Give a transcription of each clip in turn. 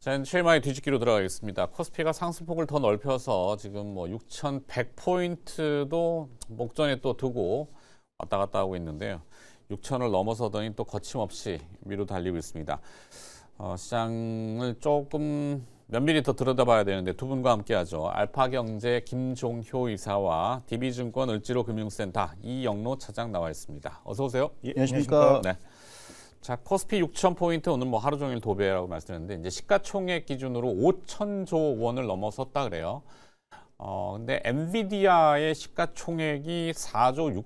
자, 실마리 뒤집기로 들어가겠습니다. 코스피가 상승폭을 더 넓혀서 지금 뭐 6,100포인트도 목전에 또 두고 왔다 갔다 하고 있는데요. 6,000을 넘어서더니 또 거침없이 위로 달리고 있습니다. 시장을 조금 면밀히 더 들여다봐야 되는데 두 분과 함께하죠. 알파경제 김종효 이사와 DB증권 을지로금융센터 이영로 차장 나와 있습니다. 어서 오세요. 예, 안녕하십니까. 네. 자, 코스피 6,000포인트 오늘 뭐 하루 종일 도배라고 말씀드렸는데 이제 시가총액 기준으로 5,000조 원을 넘어섰다 그래요. 근데 엔비디아의 시가총액이 4조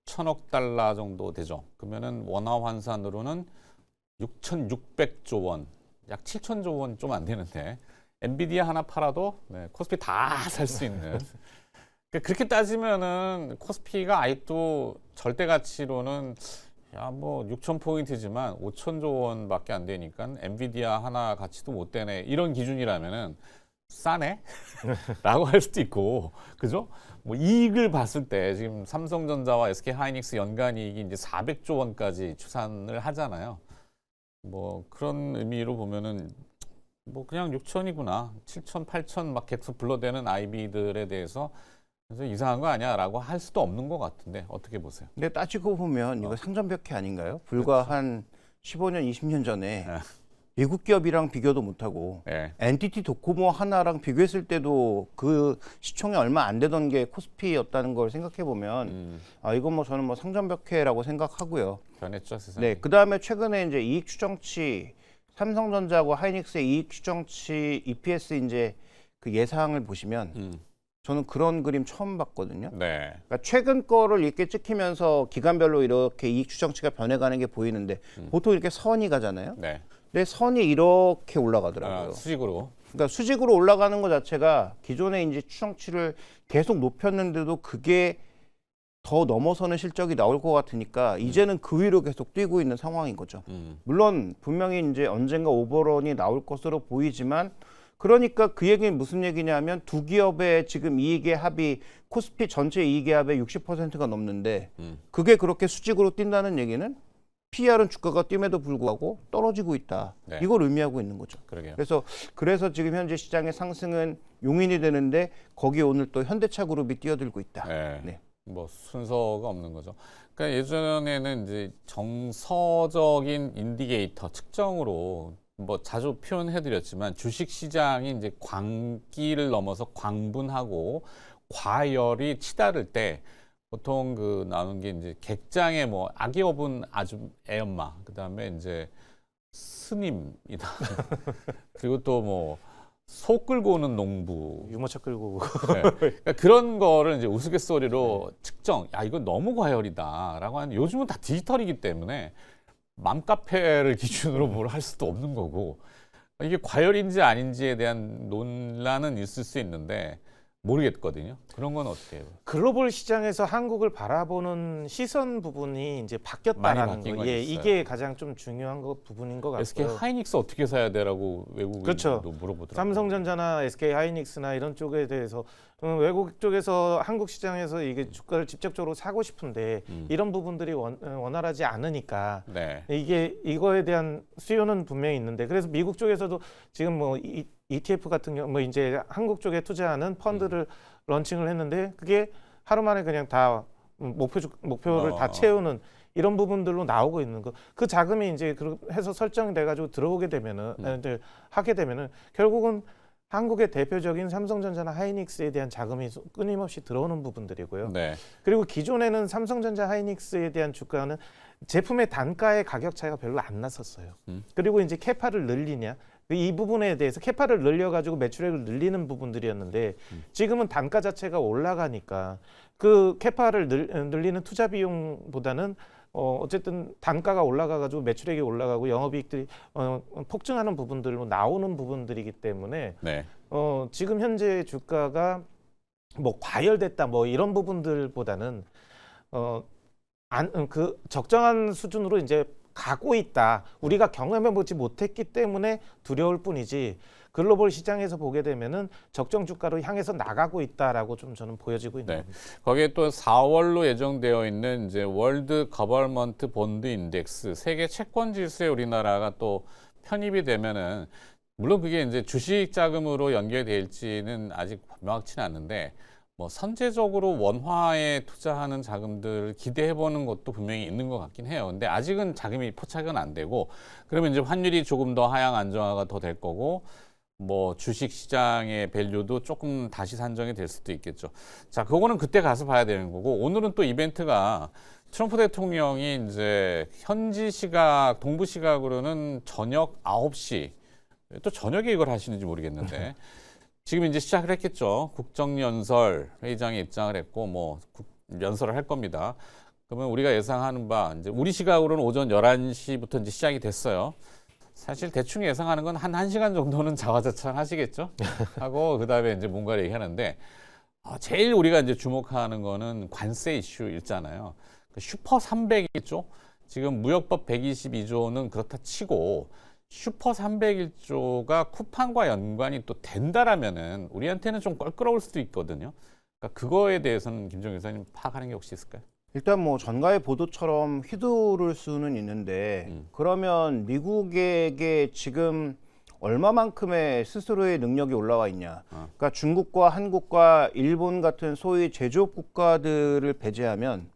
6천억 달러 정도 되죠. 그러면은 원화 환산으로는 6,600조 원, 약 7,000조 원 좀 안 되는데 엔비디아 하나 팔아도 코스피 다 살 수 있는. 그렇게 따지면은 코스피가 아직도 절대 가치로는 뭐 6,000포인트지만 5,000조 원밖에 안 되니까 엔비디아 하나 가치도 못 되네. 이런 기준이라면은 싸네? 라고 할 수도 있고. 그죠? 뭐 이익을 봤을 때 지금 삼성전자와 SK하이닉스 연간 이익이 이제 400조 원까지 추산을 하잖아요. 뭐 그런 의미로 보면은 뭐 그냥 6,000이구나. 7,000, 8,000 막 계속 불러대는 IB들에 대해서 그래서 이상한 거 아니야 라고 할 수도 없는 것 같은데 어떻게 보세요? 근데 따지고 보면 이거 상점벽해 아닌가요? 불과 한 15년, 20년 전에 미국 기업이랑 비교도 못하고 NTT 도코모 하나랑 비교했을 때도 그 시총이 얼마 안 되던 게 코스피였다는 걸 생각해 보면 이건 뭐 저는 뭐 상점벽해라고 생각하고요. 변했죠, 세상에. 네, 그 다음에 최근에 이제 이익 추정치 삼성전자하고 하이닉스의 이익 추정치 EPS 이제 그 예상을 보시면. 저는 그런 그림 처음 봤거든요. 네. 그러니까 최근 거를 이렇게 찍히면서 기간별로 이렇게 이익 추정치가 변해가는 게 보이는데 보통 이렇게 선이 가잖아요. 네. 근데 선이 이렇게 올라가더라고요. 수직으로. 그러니까 수직으로 올라가는 것 자체가 기존의 이제 추정치를 계속 높였는데도 그게 더 넘어서는 실적이 나올 것 같으니까 이제는 그 위로 계속 뛰고 있는 상황인 거죠. 물론 분명히 이제 언젠가 오버런이 나올 것으로 보이지만 그러니까 그 얘기는 무슨 얘기냐면 두 기업의 지금 이익의 합이 코스피 전체 이익의 합의 60%가 넘는데 그게 그렇게 수직으로 뛴다는 얘기는 PR은 주가가 뛴에도 불구하고 떨어지고 있다. 네. 이걸 의미하고 있는 거죠. 그러게요. 그래서 지금 현재 시장의 상승은 용인이 되는데 거기에 오늘 또 현대차 그룹이 뛰어들고 있다. 네. 뭐 순서가 없는 거죠. 그러니까 예전에는 이제 정서적인 인디게이터 측정으로 뭐 자주 표현해드렸지만 주식 시장이 이제 광기를 넘어서 광분하고 과열이 치달을 때 보통 그 나오는 게 이제 객장에 뭐 아기 업은 아주 애엄마, 그 다음에 이제 스님이다. 그리고 또 뭐 소 끌고 오는 농부, 유모차 끌고 그러니까 그런 거를 이제 우스갯소리로 측정. 야, 이거 너무 과열이다라고 하는. 요즘은 다 디지털이기 때문에. 맘카페를 기준으로 뭘 할 수도 없는 거고 이게 과열인지 아닌지에 대한 논란은 있을 수 있는데 모르겠거든요. 그런 건 어떻게 해요? 글로벌 시장에서 한국을 바라보는 시선 부분이 이제 많이 바뀌었다라는 바뀐 거. 건 예, 있어요. 이게 가장 좀 중요한 부분인 것 같고요. SK 하이닉스 어떻게 사야 돼라고 외국인도 그렇죠. 물어보더라고요. 삼성전자나 SK 하이닉스나 이런 쪽에 대해서 외국 쪽에서 한국 시장에서 이게 주가를 직접적으로 사고 싶은데 이런 부분들이 원활하지 않으니까 이거에 대한 수요는 분명히 있는데 그래서 미국 쪽에서도 지금 뭐 ETF 같은 경우 뭐 이제 한국 쪽에 투자하는 펀드를 런칭을 했는데 그게 하루 만에 그냥 다 목표를 다 채우는 이런 부분들로 나오고 있는 거. 그 자금이 이제 해서 설정돼 가지고 들어오게 되면은 하게 되면은 결국은 한국의 대표적인 삼성전자나 하이닉스에 대한 자금이 끊임없이 들어오는 부분들이고요. 그리고 기존에는 삼성전자 하이닉스에 대한 주가는 제품의 단가의 가격 차이가 별로 안 났었어요. 그리고 이제 캐파를 늘리냐 이 부분에 대해서 캐파를 늘려가지고 매출액을 늘리는 부분들이었는데 지금은 단가 자체가 올라가니까 그 캐파를 늘리는 투자 비용보다는 어쨌든 단가가 올라가가지고 매출액이 올라가고 영업이익들이 폭증하는 부분들로 나오는 부분들이기 때문에 지금 현재 주가가 뭐 과열됐다 뭐 이런 부분들보다는 그 적정한 수준으로 이제 가고 있다. 우리가 경험해보지 못했기 때문에 두려울 뿐이지 글로벌 시장에서 보게 되면은 적정 주가로 향해서 나가고 있다라고 좀 저는 보여지고 있는 겁니다. 거기에 또 4월로 예정되어 있는 이제 월드 거버먼트 본드 인덱스 세계 채권 지수에 우리나라가 또 편입이 되면은 물론 그게 이제 주식 자금으로 연결될지는 아직 명확치는 않는데 뭐 선제적으로 원화에 투자하는 자금들을 기대해 보는 것도 분명히 있는 것 같긴 해요. 근데 아직은 자금이 포착은 안 되고 그러면 이제 환율이 조금 더 하향 안정화가 더 될 거고 뭐 주식 시장의 밸류도 조금 다시 산정이 될 수도 있겠죠. 자, 그거는 그때 가서 봐야 되는 거고 오늘은 또 이벤트가 트럼프 대통령이 이제 현지 시각, 동부 시각으로는 저녁 9시 또 저녁에 이걸 하시는지 모르겠는데 지금 이제 시작을 했겠죠. 국정연설 회의장에 입장을 했고 뭐 연설을 할 겁니다. 그러면 우리가 예상하는 바 이제 우리 시각으로는 오전 11시부터 이제 시작이 됐어요. 사실 대충 예상하는 건 한 1시간 정도는 자화자찬 하시겠죠. 하고 그다음에 이제 뭔가를 얘기하는데 제일 우리가 이제 주목하는 거는 관세 이슈 있잖아요. 그 슈퍼 301조 지금 무역법 122조는 그렇다 치고 슈퍼 301조가 쿠팡과 연관이 또 된다라면은 우리한테는 좀 껄끄러울 수도 있거든요. 그러니까 그거에 대해서는 김종인 기자님 파악하는 게 혹시 있을까요? 일단 뭐 전가의 보도처럼 휘두를 수는 있는데 그러면 미국에게 지금 얼마만큼의 스스로의 능력이 올라와 있냐. 그러니까 중국과 한국과 일본 같은 소위 제조업 국가들을 배제하면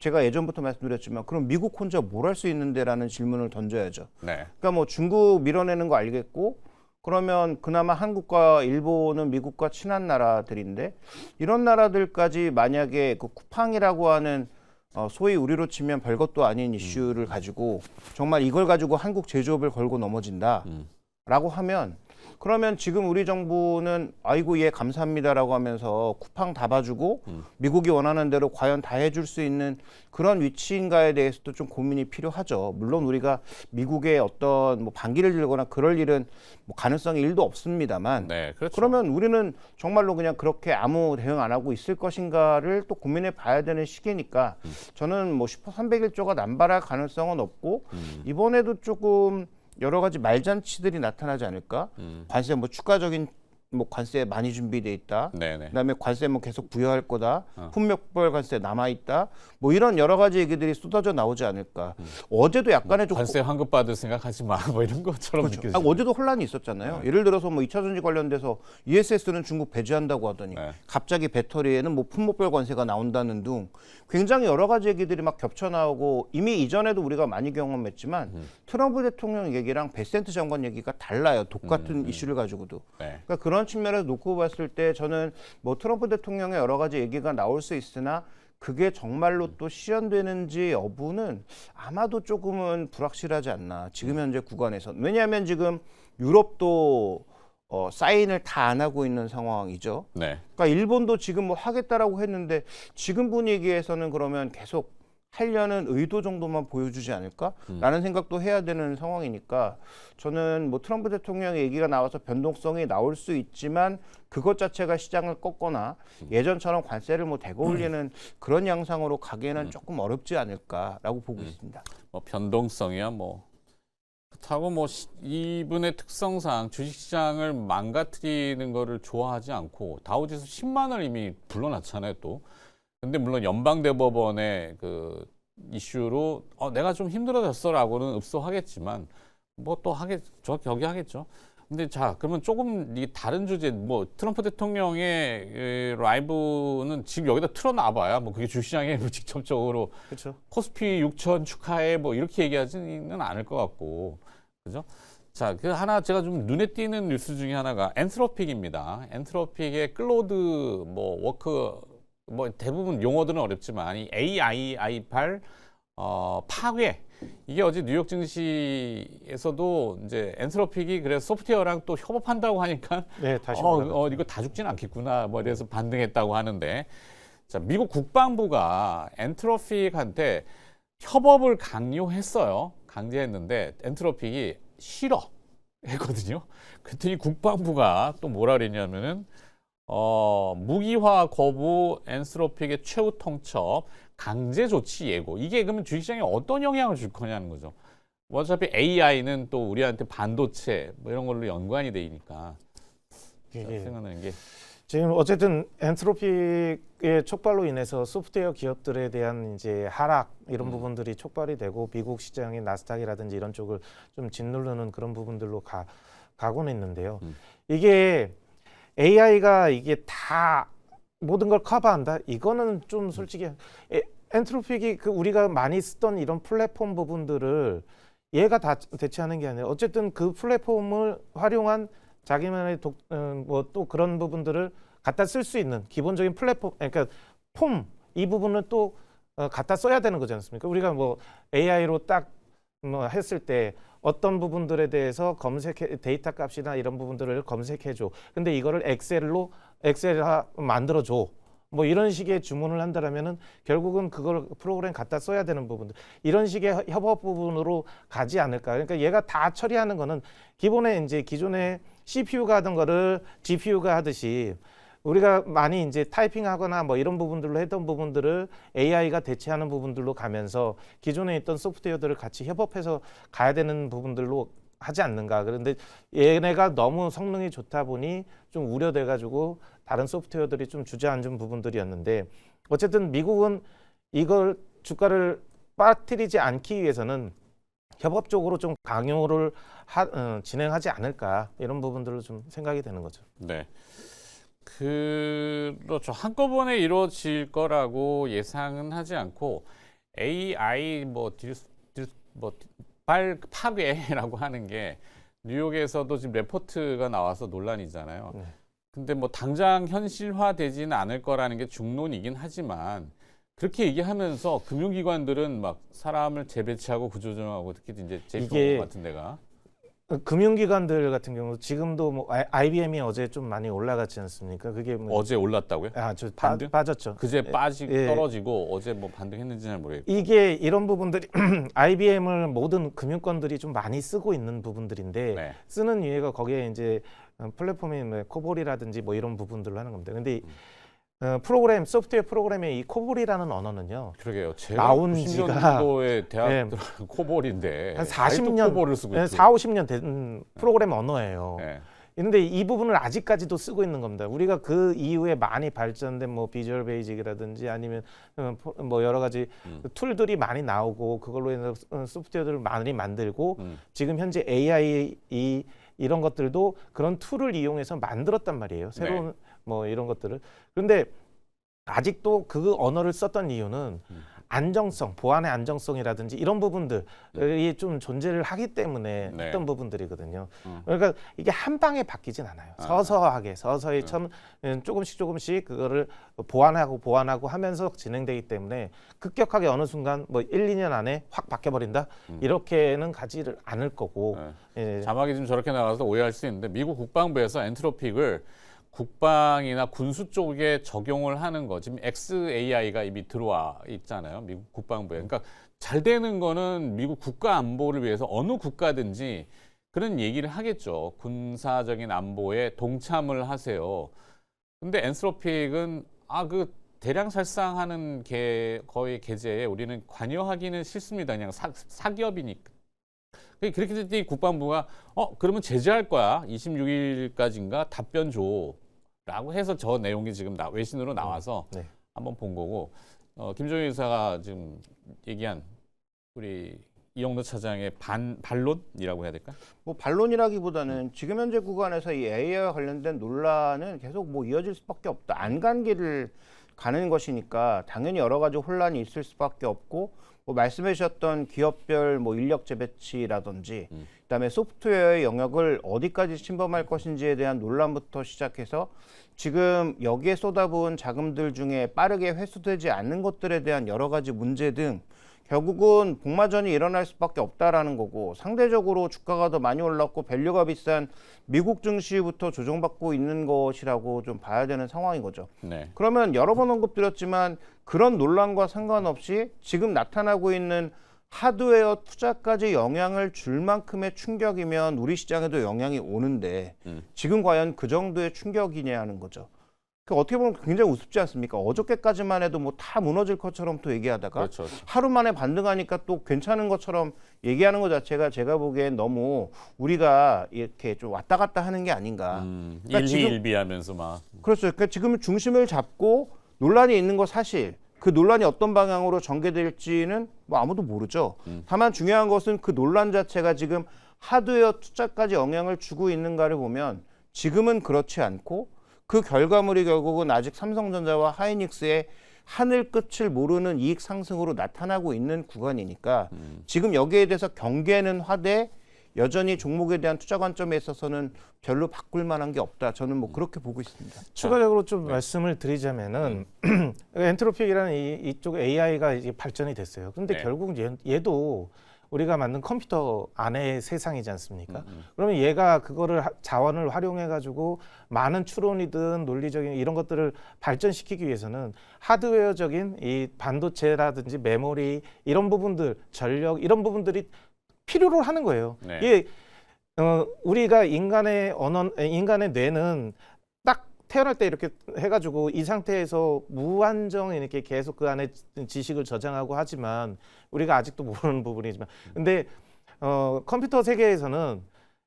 제가 예전부터 말씀드렸지만 그럼 미국 혼자 뭘 할 수 있는데라는 질문을 던져야죠. 네. 그러니까 뭐 중국 밀어내는 거 알겠고 그러면 그나마 한국과 일본은 미국과 친한 나라들인데 이런 나라들까지 만약에 그 쿠팡이라고 하는 소위 우리로 치면 별것도 아닌 이슈를 가지고 정말 이걸 가지고 한국 제조업을 걸고 넘어진다라고 하면 그러면 지금 우리 정부는 아이고 예 감사합니다라고 하면서 쿠팡 다 봐주고 미국이 원하는 대로 과연 다 해줄 수 있는 그런 위치인가에 대해서도 좀 고민이 필요하죠. 물론 우리가 미국의 어떤 뭐 반기를 들거나 그럴 일은 뭐 가능성이 1도 없습니다만 네, 그렇죠. 그러면 우리는 정말로 그냥 그렇게 아무 대응 안 하고 있을 것인가를 또 고민해 봐야 되는 시기니까 저는 뭐 슈퍼 301조가 남발할 가능성은 없고 이번에도 조금 여러 가지 말잔치들이 나타나지 않을까? 관세 뭐 추가적인 뭐 관세 많이 준비돼 있다. 네네. 그다음에 관세 뭐 계속 부여할 거다. 품목별 관세 남아 있다. 뭐 이런 여러 가지 얘기들이 쏟아져 나오지 않을까. 어제도 약간의 좀 관세 환급 받을 생각하지 마. 뭐 이런 것처럼 그렇죠. 느껴지죠. 어제도 혼란이 있었잖아요. 예를 들어서 뭐 2차 전지 관련돼서 ESS는 중국 배제한다고 하더니 네. 갑자기 배터리에는 뭐 품목별 관세가 나온다는 등 굉장히 여러 가지 얘기들이 막 겹쳐 나오고 이미 이전에도 우리가 많이 경험했지만 트럼프 대통령 얘기랑 베센트 장관 얘기가 달라요. 똑같은 이슈를 가지고도. 네. 그러니까 그런 측면에서 놓고 봤을 때 저는 뭐 트럼프 대통령의 여러 가지 얘기가 나올 수 있으나 그게 정말로 또 실현되는지 여부는 아마도 조금은 불확실하지 않나. 지금 현재 구간에서. 왜냐하면 지금 유럽도 사인을 다 안 하고 있는 상황이죠. 네. 그러니까 일본도 지금 뭐 하겠다라고 했는데 지금 분위기에서는 그러면 계속 하려는 의도 정도만 보여주지 않을까라는 생각도 해야 되는 상황이니까 저는 뭐 트럼프 대통령의 얘기가 나와서 변동성이 나올 수 있지만 그것 자체가 시장을 꺾거나 예전처럼 관세를 뭐 대거 올리는 그런 양상으로 가기에는 조금 어렵지 않을까라고 보고 있습니다. 뭐 변동성이야 뭐 그렇다고 뭐 이분의 특성상 주식시장을 망가뜨리는 거를 좋아하지 않고 다우지수 10만을 이미 불러놨잖아요 또. 근데 물론 연방대법원의 그 이슈로 내가 좀 힘들어졌어라고는 읍소하겠지만 뭐 또 저기 하겠죠. 근데 자 그러면 조금 이 다른 주제 뭐 트럼프 대통령의 라이브는 지금 여기다 틀어놔봐야 뭐 그게 주시장에 뭐 직접적으로 그렇죠. 코스피 6천 축하해 뭐 이렇게 얘기하지는 않을 것 같고 그죠? 자, 그 하나 제가 좀 눈에 띄는 뉴스 중에 하나가 엔트로픽입니다. 엔트로픽의 클로드 뭐 워크 뭐 대부분 용어들은 어렵지만 이 AII8 파괴 이게 어제 뉴욕 증시에서도 이제 엔트로픽이 그래서 소프트웨어랑 또 협업한다고 하니까 네, 다시 이거 다 죽진 않겠구나 뭐 이래서 반등했다고 하는데 자 미국 국방부가 엔트로픽한테 협업을 강요했어요. 강제했는데 엔트로픽이 싫어 했거든요. 그랬더니 국방부가 또 뭐라 그랬냐면은 무기화 거부 엔트로픽의 최후 통첩 강제 조치 예고 이게 그러면 주식시장에 어떤 영향을 줄 거냐는 거죠. 어차피 AI는 또 우리한테 반도체 뭐 이런 걸로 연관이 되니까 생각나는 게 지금 어쨌든 엔트로픽의 촉발로 인해서 소프트웨어 기업들에 대한 이제 하락 이런 부분들이 촉발이 되고 미국 시장의 나스닥이라든지 이런 쪽을 좀 짓누르는 그런 부분들로 가고는 있는데요. 이게 AI가 이게 다 모든 걸 커버한다? 이거는 좀 솔직히 엔트로픽이 그 우리가 많이 쓰던 이런 플랫폼 부분들을 얘가 다 대체하는 게 아니라 어쨌든 그 플랫폼을 활용한 자기만의 뭐 또 그런 부분들을 갖다 쓸 수 있는 기본적인 플랫폼, 그러니까 폼 이 부분은 또 갖다 써야 되는 거지 않습니까? 우리가 뭐 AI로 딱 뭐 했을 때 어떤 부분들에 대해서 검색해 데이터 값이나 이런 부분들을 검색해 줘. 근데 이거를 엑셀 만들어 줘. 뭐 이런 식의 주문을 한다라면은 결국은 그걸 프로그램 갖다 써야 되는 부분들 이런 식의 협업 부분으로 가지 않을까. 그러니까 얘가 다 처리하는 거는 기본에 이제 기존에 CPU가 하던 거를 GPU가 하듯이 우리가 많이 이제 타이핑하거나 뭐 이런 부분들로 했던 부분들을 AI가 대체하는 부분들로 가면서 기존에 있던 소프트웨어들을 같이 협업해서 가야 되는 부분들로 하지 않는가. 그런데 얘네가 너무 성능이 좋다 보니 좀 우려돼 가지고 다른 소프트웨어들이 좀 주저앉은 부분들이었는데 어쨌든 미국은 이걸 주가를 빠뜨리지 않기 위해서는 협업적으로 좀 강요를 진행하지 않을까 이런 부분들로 좀 생각이 되는 거죠. 네. 그렇죠. 한꺼번에 이루어질 거라고 예상은 하지 않고 AI 파괴라고 하는 게 뉴욕에서도 지금 레포트가 나와서 논란이잖아요. 네. 근데 뭐 당장 현실화되지는 않을 거라는 게 중론이긴 하지만 그렇게 얘기하면서 금융기관들은 막 사람을 재배치하고 구조조정하고 특히 이제 JP 같은 데가 금융기관들 같은 경우 지금도 뭐 IBM이 어제 좀 많이 올라갔지 않습니까? 그게 뭐 어제 올랐다고요? 저 반등? 빠졌죠. 그제 예. 떨어지고 어제 뭐 반등했는지 잘 모르겠고 이게 이런 부분들이 IBM을 모든 금융권들이 좀 많이 쓰고 있는 부분들인데 네. 쓰는 이유가 거기에 이제 플랫폼이 뭐 코볼이라든지 뭐 이런 부분들로 하는 겁니다. 근데 소프트웨어 프로그램의 이 코볼이라는 언어는요. 그러게요. 제가 나온 90년도에 대학 네. 들어간 코볼인데 한 40년 코볼을 쓰고 있고. 4, 50년 된 프로그램 언어예요. 네. 근데 이 부분을 아직까지도 쓰고 있는 겁니다. 우리가 그 이후에 많이 발전된 뭐 비주얼 베이직이라든지 아니면 뭐 여러 가지 툴들이 많이 나오고 그걸로 인해서 소프트웨어들을 많이 만들고 지금 현재 AI 이런 것들도 그런 툴을 이용해서 만들었단 말이에요. 새로운 뭐 이런 것들을. 그런데 아직도 그 언어를 썼던 이유는 안정성, 보안의 안정성이라든지 이런 부분들이 좀 존재를 하기 때문에 했던 부분들이거든요. 그러니까 이게 한 방에 바뀌진 않아요. 서서히 조금씩 그거를 보완하고 하면서 진행되기 때문에 급격하게 어느 순간 뭐 1, 2년 안에 확 바뀌어버린다? 이렇게는 가지를 않을 거고. 예. 자막이 좀 저렇게 나가서 오해할 수 있는데 미국 국방부에서 엔트로픽을 국방이나 군수 쪽에 적용을 하는 거 지금 XAI가 이미 들어와 있잖아요. 미국 국방부에. 그러니까 잘 되는 거는 미국 국가 안보를 위해서 어느 국가든지 그런 얘기를 하겠죠. 군사적인 안보에 동참을 하세요. 근데 엔트로픽은 그 대량 살상하는 거의 계제에 우리는 관여하기는 싫습니다. 그냥 사기업이니까. 그렇게 됐더니 국방부가 그러면 제재할 거야. 26일까지인가 답변 줘. 라고 해서 저 내용이 지금 외신으로 나와서 한번 본 거고 김종인 의사가 지금 얘기한 우리 이영도 차장의 반론이라고 해야 될까? 뭐 반론이라기보다는 지금 현재 구간에서 이 AI와 관련된 논란은 계속 뭐 이어질 수밖에 없다. 안 간 길을 가는 것이니까 당연히 여러 가지 혼란이 있을 수밖에 없고 뭐 말씀해 주셨던 기업별 뭐 인력 재배치라든지 그다음에 소프트웨어의 영역을 어디까지 침범할 것인지에 대한 논란부터 시작해서 지금 여기에 쏟아부은 자금들 중에 빠르게 회수되지 않는 것들에 대한 여러 가지 문제 등 결국은 복마전이 일어날 수밖에 없다라는 거고 상대적으로 주가가 더 많이 올랐고 밸류가 비싼 미국 증시부터 조정받고 있는 것이라고 좀 봐야 되는 상황인 거죠. 네. 그러면 여러 번 언급드렸지만 그런 논란과 상관없이 지금 나타나고 있는 하드웨어 투자까지 영향을 줄 만큼의 충격이면 우리 시장에도 영향이 오는데 지금 과연 그 정도의 충격이냐 하는 거죠. 어떻게 보면 굉장히 우습지 않습니까? 어저께까지만 해도 뭐 다 무너질 것처럼 또 얘기하다가 그렇죠. 하루 만에 반등하니까 또 괜찮은 것처럼 얘기하는 것 자체가 제가 보기엔 너무 우리가 이렇게 좀 왔다 갔다 하는 게 아닌가. 그러니까 일희일비하면서 막. 그렇죠. 그러니까 지금 중심을 잡고 논란이 있는 거 사실. 그 논란이 어떤 방향으로 전개될지는 뭐 아무도 모르죠. 다만 중요한 것은 그 논란 자체가 지금 하드웨어 투자까지 영향을 주고 있는가를 보면 지금은 그렇지 않고 그 결과물이 결국은 아직 삼성전자와 하이닉스의 하늘 끝을 모르는 이익 상승으로 나타나고 있는 구간이니까 지금 여기에 대해서 경계는 하되 여전히 종목에 대한 투자 관점에 있어서는 별로 바꿀 만한 게 없다. 저는 뭐 그렇게 보고 있습니다. 추가적으로 좀 말씀을 드리자면은 엔트로픽이라는 이쪽 AI가 이제 발전이 됐어요. 그런데 결국 얘도 우리가 만든 컴퓨터 안의 세상이지 않습니까? 그러면 얘가 그거를 자원을 활용해 가지고 많은 추론이든 논리적인 이런 것들을 발전시키기 위해서는 하드웨어적인 이 반도체라든지 메모리 이런 부분들, 전력 이런 부분들이 필요로 하는 거예요. 네. 이게 우리가 인간의 뇌는 딱 태어날 때 이렇게 해가지고 이 상태에서 무한정 이렇게 계속 그 안에 지식을 저장하고 하지만 우리가 아직도 모르는 부분이지만 근데 컴퓨터 세계에서는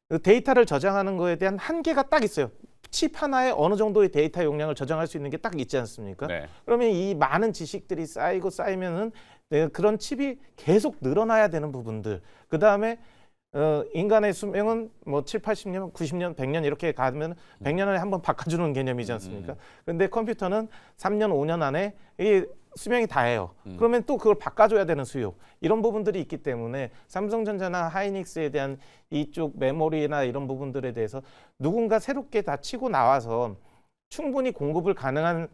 그 데이터를 저장하는 거에 대한 한계가 딱 있어요. 칩 하나에 어느 정도의 데이터 용량을 저장할 수 있는 게 딱 있지 않습니까? 네. 그러면 이 많은 지식들이 쌓이면은 그런 칩이 계속 늘어나야 되는 부분들. 그 다음에 인간의 수명은 뭐 7, 80년, 90년, 100년 이렇게 가면 100년에 한 번 바꿔주는 개념이지 않습니까? 그런데 컴퓨터는 3년, 5년 안에 이게 수명이 다해요. 그러면 또 그걸 바꿔줘야 되는 수요. 이런 부분들이 있기 때문에 삼성전자나 하이닉스에 대한 이쪽 메모리나 이런 부분들에 대해서 누군가 새롭게 다 치고 나와서 충분히 공급을 가능한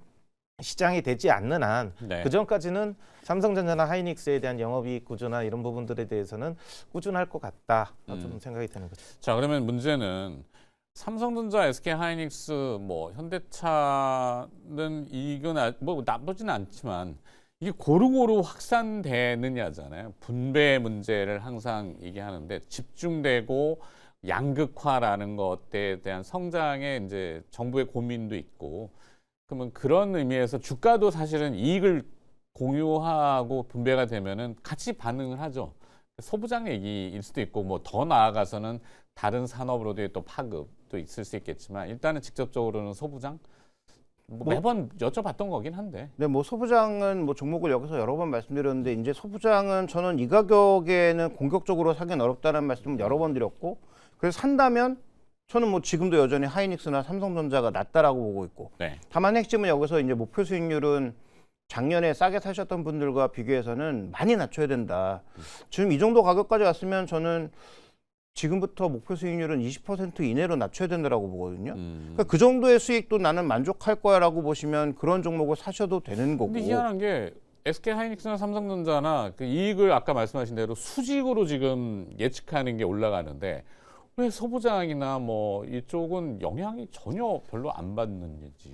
시장이 되지 않는 한 그 전까지는 삼성전자나 하이닉스에 대한 영업이익 구조나 이런 부분들에 대해서는 꾸준할 것 같다. 좀 생각이 드는 거죠. 자, 그러면 문제는 삼성전자, SK하이닉스, 뭐 현대차는 이건 뭐 나쁘지는 않지만 이게 고루고루 확산되느냐잖아요. 분배 문제를 항상 얘기하는데 집중되고 양극화라는 것에 대한 성장에 이제 정부의 고민도 있고 그러면 그런 의미에서 주가도 사실은 이익을 공유하고 분배가 되면은 같이 반응을 하죠. 소부장 얘기일 수도 있고 뭐 더 나아가서는 다른 산업으로도 또 파급도 있을 수 있겠지만 일단은 직접적으로는 소부장 뭐 매번 여쭤봤던 거긴 한데. 네, 뭐 소부장은 뭐 종목을 여기서 여러 번 말씀드렸는데 이제 소부장은 저는 이 가격에는 공격적으로 사기는 어렵다는 말씀을 여러 번 드렸고 그래서 산다면 저는 뭐 지금도 여전히 하이닉스나 삼성전자가 낫다라고 보고 있고 다만 핵심은 여기서 이제 목표 수익률은 작년에 싸게 사셨던 분들과 비교해서는 많이 낮춰야 된다. 지금 이 정도 가격까지 왔으면 저는 지금부터 목표 수익률은 20% 이내로 낮춰야 된다라고 보거든요. 그러니까 그 정도의 수익도 나는 만족할 거야라고 보시면 그런 종목을 사셔도 되는 거고. 근데 희한한 게 SK하이닉스나 삼성전자나 그 이익을 아까 말씀하신 대로 수직으로 지금 예측하는 게 올라가는데 왜 소부장이나 뭐 이쪽은 영향이 전혀 별로 안 받는지.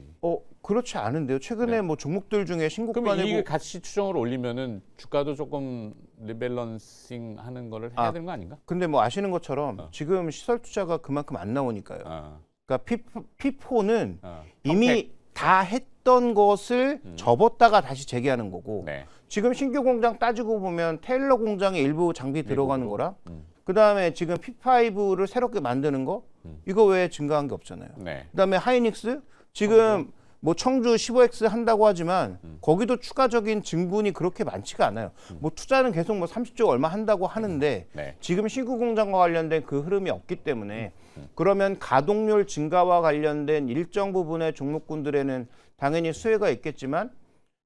그렇지 않은데요. 최근에 뭐 종목들 중에 그러면 신고가는 이익을 가치 추정을 올리면은 주가도 조금 리밸런싱 하는 거를 해야 되는 거 아닌가? 근데 뭐 아시는 것처럼 지금 시설 투자가 그만큼 안 나오니까요. 그러니까 P4는 이미 다 했던 것을 접었다가 다시 재개하는 거고 지금 신규 공장 따지고 보면 테일러 공장에 일부 장비 들어가는 거라 그다음에 지금 P5를 새롭게 만드는 거 이거 외에 증가한 게 없잖아요. 그다음에 하이닉스 지금 뭐 청주 15X 한다고 하지만 거기도 추가적인 증분이 그렇게 많지가 않아요. 뭐 투자는 계속 뭐 30조 얼마 한다고 하는데 지금 신규 공장과 관련된 그 흐름이 없기 때문에 그러면 가동률 증가와 관련된 일정 부분의 종목군들에는 당연히 수혜가 있겠지만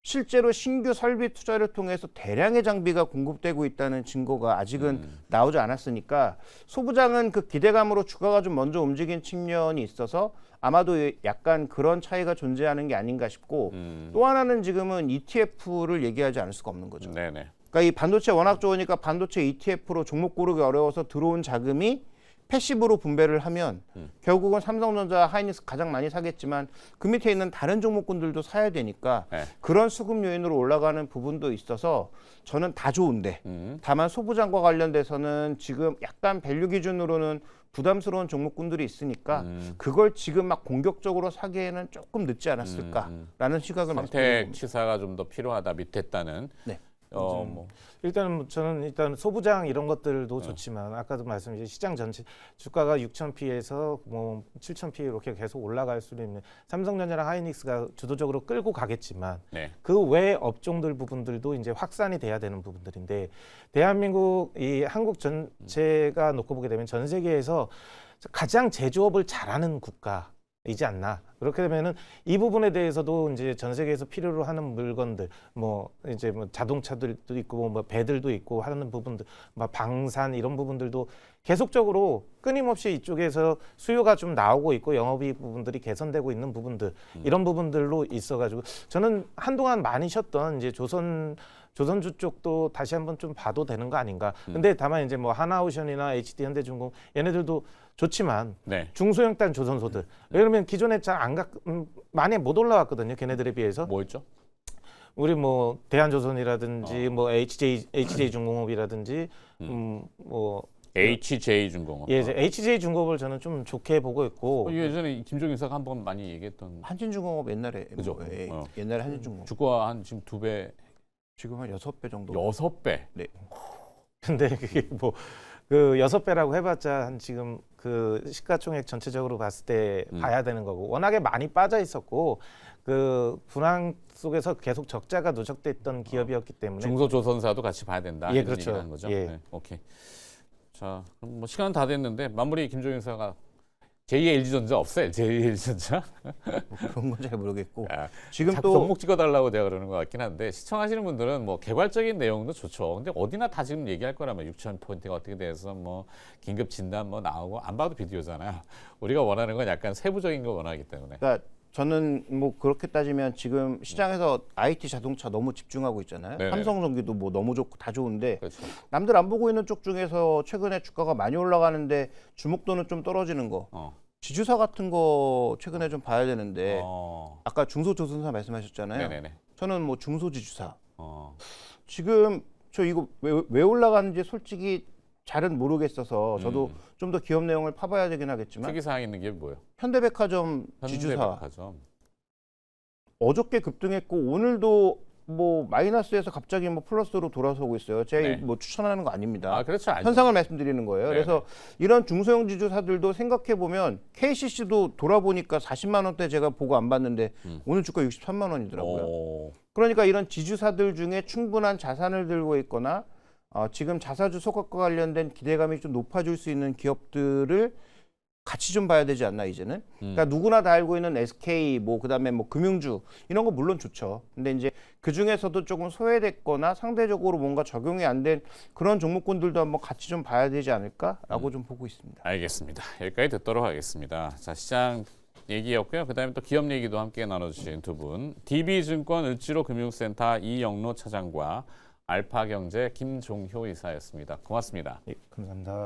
실제로 신규 설비 투자를 통해서 대량의 장비가 공급되고 있다는 증거가 아직은 나오지 않았으니까 소부장은 그 기대감으로 주가가 좀 먼저 움직인 측면이 있어서 아마도 약간 그런 차이가 존재하는 게 아닌가 싶고 또 하나는 지금은 ETF를 얘기하지 않을 수가 없는 거죠. 그러니까 이 반도체 워낙 좋으니까 반도체 ETF로 종목 고르기 어려워서 들어온 자금이 패시브로 분배를 하면 결국은 삼성전자, 하이닉스 가장 많이 사겠지만 그 밑에 있는 다른 종목군들도 사야 되니까 그런 수급 요인으로 올라가는 부분도 있어서 저는 다 좋은데 다만 소부장과 관련돼서는 지금 약간 밸류 기준으로는 부담스러운 종목군들이 있으니까 그걸 지금 막 공격적으로 사기에는 조금 늦지 않았을까라는 시각을 말씀드립니다. 선택 취사가 좀 더 필요하다 밑에 있다는. 뭐. 일단은 저는 일단 소부장 이런 것들도 좋지만 아까도 말씀드린 시장 전체 주가가 6,000P에서 뭐 7,000P 이렇게 계속 올라갈 수 있는 삼성전자랑 하이닉스가 주도적으로 끌고 가겠지만 네. 그 외 업종들 부분들도 이제 확산이 돼야 되는 부분들인데 대한민국 이 한국 전체가 놓고 보게 되면 전 세계에서 가장 제조업을 잘하는 국가이지 않나. 그렇게 되면은 이 부분에 대해서도 이제 전 세계에서 필요로 하는 물건들, 뭐 이제 뭐 자동차들도 있고 뭐 배들도 있고 하는 부분들, 뭐 방산 이런 부분들도 계속적으로 끊임없이 이쪽에서 수요가 좀 나오고 있고 영업이익 부분들이 개선되고 있는 부분들 이런 부분들로 있어가지고 저는 한동안 많이 쉬었던 이제 조선주 쪽도 다시 한번 좀 봐도 되는 거 아닌가. 근데 다만 이제 뭐 하나오션이나 HD 현대중공 얘네들도 좋지만 네. 중소형단 조선소들 왜냐면 기존에 잘 안 많이 못 올라왔거든요. 걔네들에 비해서. 뭐 있죠? 우리 뭐 대한조선이라든지 뭐 HJ중공업이라든지 뭐 HJ중공업. 예, HJ중공업을 저는 좀 좋게 보고 있고 예전에 김종인 이사가 한번 많이 얘기했던 한진중공업 옛날에 그죠? 옛날에 한진중공업 주가 한 지금 2배, 지금 한 6배 정도. 6배. 네. 근데 그게 뭐 그 6배라고 해봤자 한 지금 그 시가총액 전체적으로 봤을 때 봐야 되는 거고 워낙에 많이 빠져 있었고 그 불황 속에서 계속 적자가 누적됐던 기업이었기 때문에 중소조선사도 같이 봐야 된다. 예, 이런 그렇죠. 얘기를 하는 거죠. 예. 네, 오케이. 자, 그럼 뭐 시간 다 됐는데 마무리 김종인 이사가 제2의 LG전자 없어요. 제2의 LG전자. 뭐 그런 건 잘 모르겠고 아, 지금 자꾸 또 종목 찍어달라고 내가 그러는 것 같긴 한데 시청하시는 분들은 뭐 개괄적인 내용도 좋죠. 근데 어디나 다 지금 얘기할 거라면 6,000포인트가 어떻게 돼서 뭐 긴급 진단 뭐 나오고 안 봐도 비디오잖아요. 우리가 원하는 건 약간 세부적인 거 원하기 때문에. 그러니까 저는 뭐 그렇게 따지면 지금 시장에서 IT 자동차 너무 집중하고 있잖아요. 네네. 삼성전기도 뭐 너무 좋고 다 좋은데 그렇죠. 남들 안 보고 있는 쪽 중에서 최근에 주가가 많이 올라가는데 주목도는 좀 떨어지는 거. 지주사 같은 거 최근에 좀 봐야 되는데 아까 중소조선사 말씀하셨잖아요. 네네네. 저는 뭐 중소지주사. 지금 저 이거 왜 올라가는지 솔직히 잘은 모르겠어서 저도 좀 더 기업 내용을 파봐야 되긴 하겠지만 특이사항 있는 게 뭐예요? 현대백화점 지주사 현대백화점. 어저께 급등했고 오늘도 뭐 마이너스에서 갑자기 뭐 플러스로 돌아서고 있어요. 제가 네. 뭐 추천하는 거 아닙니다. 아, 그렇죠. 알죠. 현상을 말씀드리는 거예요. 네네. 그래서 이런 중소형 지주사들도 생각해 보면 KCC도 돌아보니까 40만 원대 제가 보고 안 봤는데 오늘 주가 63만 원이더라고요. 그러니까 이런 지주사들 중에 충분한 자산을 들고 있거나 지금 자사주 소각과 관련된 기대감이 좀 높아질 수 있는 기업들을 같이 좀 봐야 되지 않나 이제는. 그러니까 누구나 다 알고 있는 SK 뭐 그다음에 뭐 금융주 이런 거 물론 좋죠. 근데 이제 그 중에서도 조금 소외됐거나 상대적으로 뭔가 적용이 안 된 그런 종목군들도 한번 같이 좀 봐야 되지 않을까라고 좀 보고 있습니다. 알겠습니다. 여기까지 듣도록 하겠습니다. 자, 시장 얘기였고요. 그다음에 또 기업 얘기도 함께 나눠주신 두 분, DB증권 을지로 금융센터 이영로 차장과 알파경제 김종효 이사였습니다. 고맙습니다. 예, 감사합니다.